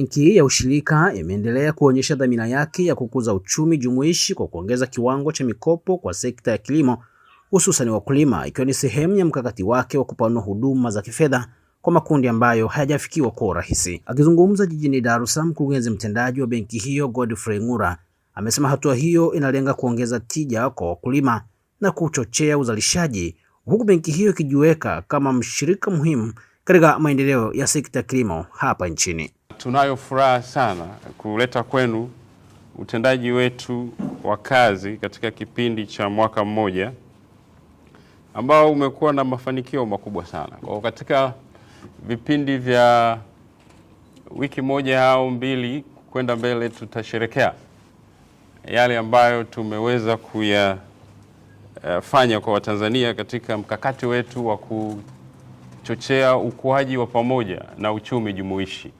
Benki ya Ushirika imeendelea kuonyesha dhamira yake ya kukuza uchumi jumuishi kwa kuongeza kiwango cha mikopo kwa sekta ya kilimo, hususan wakulima, ikiwa ni sehemu ya mkakati wake wa kupanua huduma za kifedha kwa makundi ambayo hayajafikiwa kwa urahisi. Akizungumza jijini Dar es Salaam, mkurugenzi mtendaji wa benki hiyo Godfrey Ngura amesema hatua hiyo inalenga kuongeza tija kwa wakulima na kuchochea uzalishaji, huku benki hiyo ikijiweka kama mshirika muhimu katika maendeleo ya sekta ya kilimo hapa nchini. Tunayo furaha sana kuleta kwenu utendaji wetu wa kazi katika kipindi cha mwaka mmoja ambao umekuwa na mafanikio makubwa sana. Kwa katika vipindi vya wiki moja au mbili kwenda mbele, tutasherekea yale ambayo tumeweza kuyafanya kwa Watanzania katika mkakati wetu wa kuchochea ukuaji wa pamoja na uchumi jumuishi.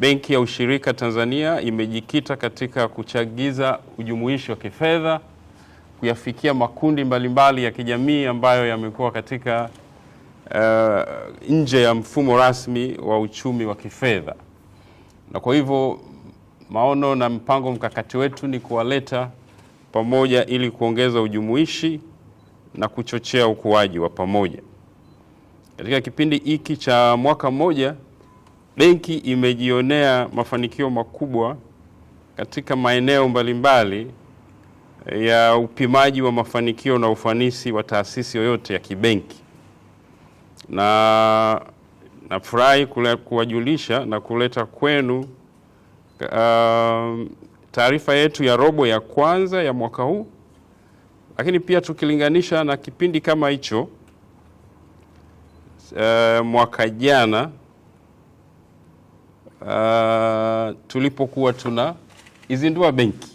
Benki ya Ushirika Tanzania imejikita katika kuchagiza ujumuishi wa kifedha, kuyafikia makundi mbalimbali ya kijamii ambayo yamekuwa katika nje ya mfumo rasmi wa uchumi wa kifedha. Na kwa hivyo maono na mpango mkakati wetu ni kuwaleta pamoja ili kuongeza ujumuishi na kuchochea ukuaji wa pamoja. Katika kipindi hiki cha mwaka mmoja, benki imejionea mafanikio makubwa katika maeneo mbalimbali ya upimaji wa mafanikio na ufanisi wa taasisi yoyote ya kibenki. Na nafurahi kuwajulisha na kuleta kwenu taarifa yetu ya robo ya kwanza ya mwaka huu, lakini pia tukilinganisha na kipindi kama hicho mwaka jana tulipokuwa izindua benki.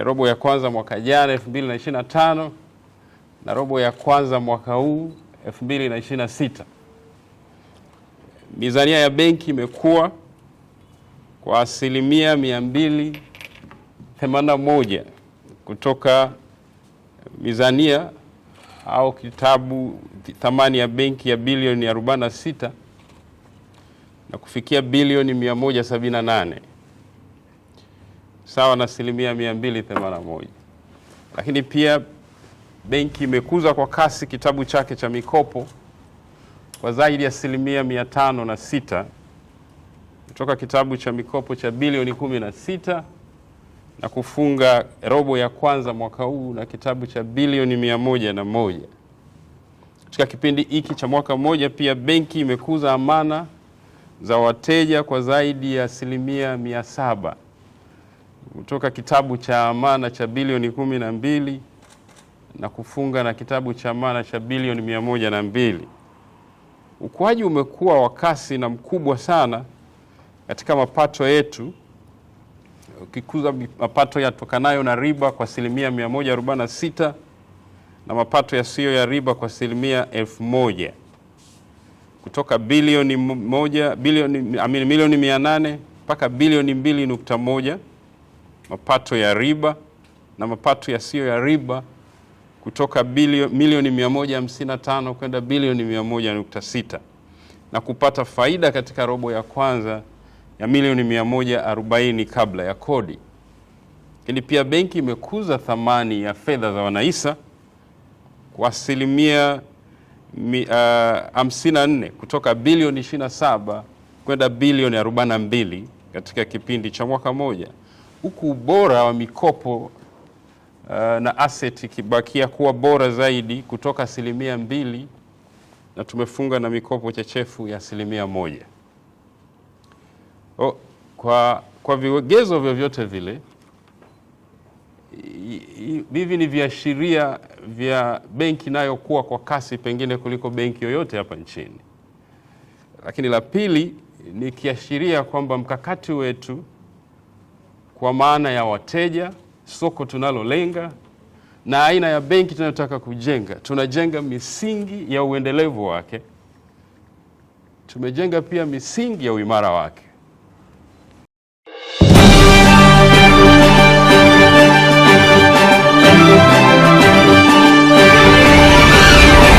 Robo ya kwanza mwaka jana 2025 na robo ya kwanza mwaka huu 2026. Mizania ya benki imekuwa kwa asilimia 281 kutoka mizania au kitabu thamani ya benki ya bilioni 46 na kufikia bilioni 178, sawa na asilimia 281. Lakini pia benki imekuza kwa kasi kitabu chake cha mikopo kwa zaidi ya asilimia 506 kutoka kitabu cha mikopo cha bilioni 16 na kufunga robo ya kwanza mwaka huu na kitabu cha bilioni 101. Katika kipindi hiki cha mwaka mmoja pia benki imekuza amana za wateja kwa zaidi ya asilimia 700 kutoka kitabu cha amana cha bilioni 12 na kufunga na kitabu cha amana cha bilioni 102. Ukuaji umekuwa wa kasi na mkubwa sana katika mapato yetu, ukikuza mapato yatokanayo na riba kwa asilimia 146 na mapato yasiyo ya riba kwa asilimia 1000, kutoka milioni 800 mpaka bilioni 2.1 mapato ya riba, na mapato yasiyo ya riba kutoka milioni 155 kwenda bilioni 100.6, na kupata faida katika robo ya kwanza ya milioni 140 kabla ya kodi. Lakini pia benki imekuza thamani ya fedha za wanahisa kwa asilimia 54 kutoka bilioni 27 kwenda bilioni 42 katika kipindi cha mwaka moja, huku ubora wa mikopo na asset ikibakia kuwa bora zaidi kutoka asilimia 2 na tumefunga na mikopo chechefu ya asilimia 1. Kwa vigezo vyovyote vile, hivi ni viashiria vya benki inayokuwa kwa kasi pengine kuliko benki yoyote hapa nchini. Lakini la pili ni kiashiria kwamba mkakati wetu kwa maana ya wateja, soko tunalolenga na aina ya benki tunayotaka kujenga, tunajenga misingi ya uendelevu wake. Tumejenga pia misingi ya uimara wake.